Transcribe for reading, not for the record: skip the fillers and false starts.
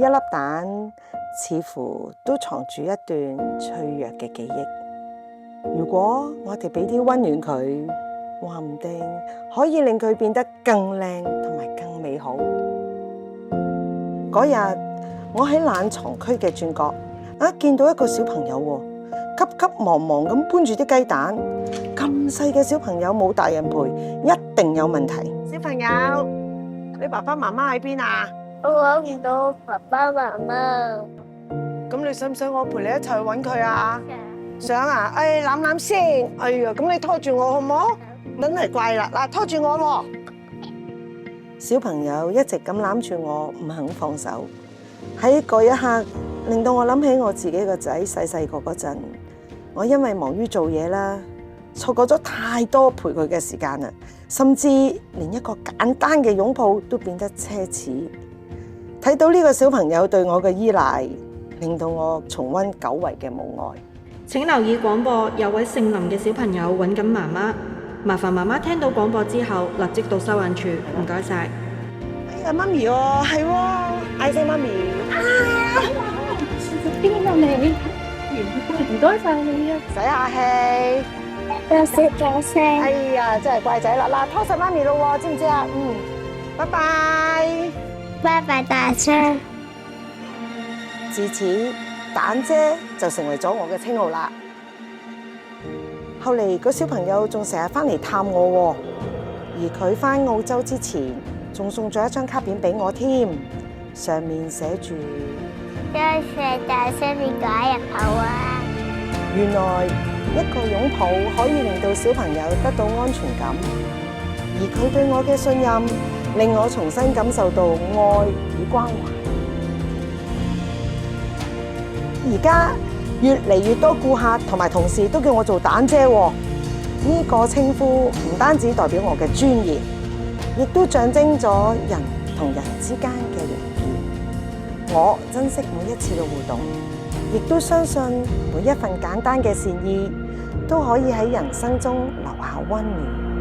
一粒蛋似乎都藏住一段脆弱嘅記憶。如果我哋俾啲溫暖佢，話唔定可以令佢變得更靚同埋更美好。嗰日我喺冷藏區嘅轉角，見到一個小朋友喎，急急忙忙咁搬住啲雞蛋。咁細嘅小朋友冇大人陪，一定有問題。小朋友，你爸爸媽媽喺邊啊？我揾唔到爸爸媽媽。咁你想唔想我陪你一齊去揾佢啊？想啊！攬攬先。哎呀，咁你拖住我好唔好？真係怪啦！嗱，拖住我喎。小朋友一直咁攬住我，唔肯放手。喺嗰一刻，令到我諗起我自己個仔細細個嗰陣，我因為忙於做嘢啦，錯過咗太多陪佢嘅時間啦，甚至連一個簡單嘅擁抱都變得奢侈。睇到呢個小朋友對我嘅依賴，令到我重溫久違嘅母愛。請留意廣播，有位姓林嘅小朋友揾緊媽媽，麻煩媽媽聽到廣播之後立即到收銀處，唔該晒。哎呀，媽咪喎，係喎，嗌聲媽咪。邊啊你？唔該晒你啊！唔使客氣。多謝多謝。哎呀，真係乖仔啦！嗱，拖實媽咪咯喎，知唔知啊？拜拜。拜拜大聲。自此，蛋姐就成為咗我嘅稱號啦。後嚟個小朋友仲成日翻嚟探我喎，而佢翻澳洲之前，仲送咗一張卡片俾我添，上面寫住多謝大聲你解入口啊！原來一個擁抱可以令到小朋友得到安全感，而佢對我嘅信任，令我重新感受到愛與關懷。而家越嚟越多顧客同埋同事都叫我做蛋姐喎，呢個稱呼唔單止代表我嘅尊嚴，亦都象徵咗人同人之間嘅連結。我珍惜每一次嘅互動，亦都相信每一份簡單嘅善意都可以喺人生中留下溫暖。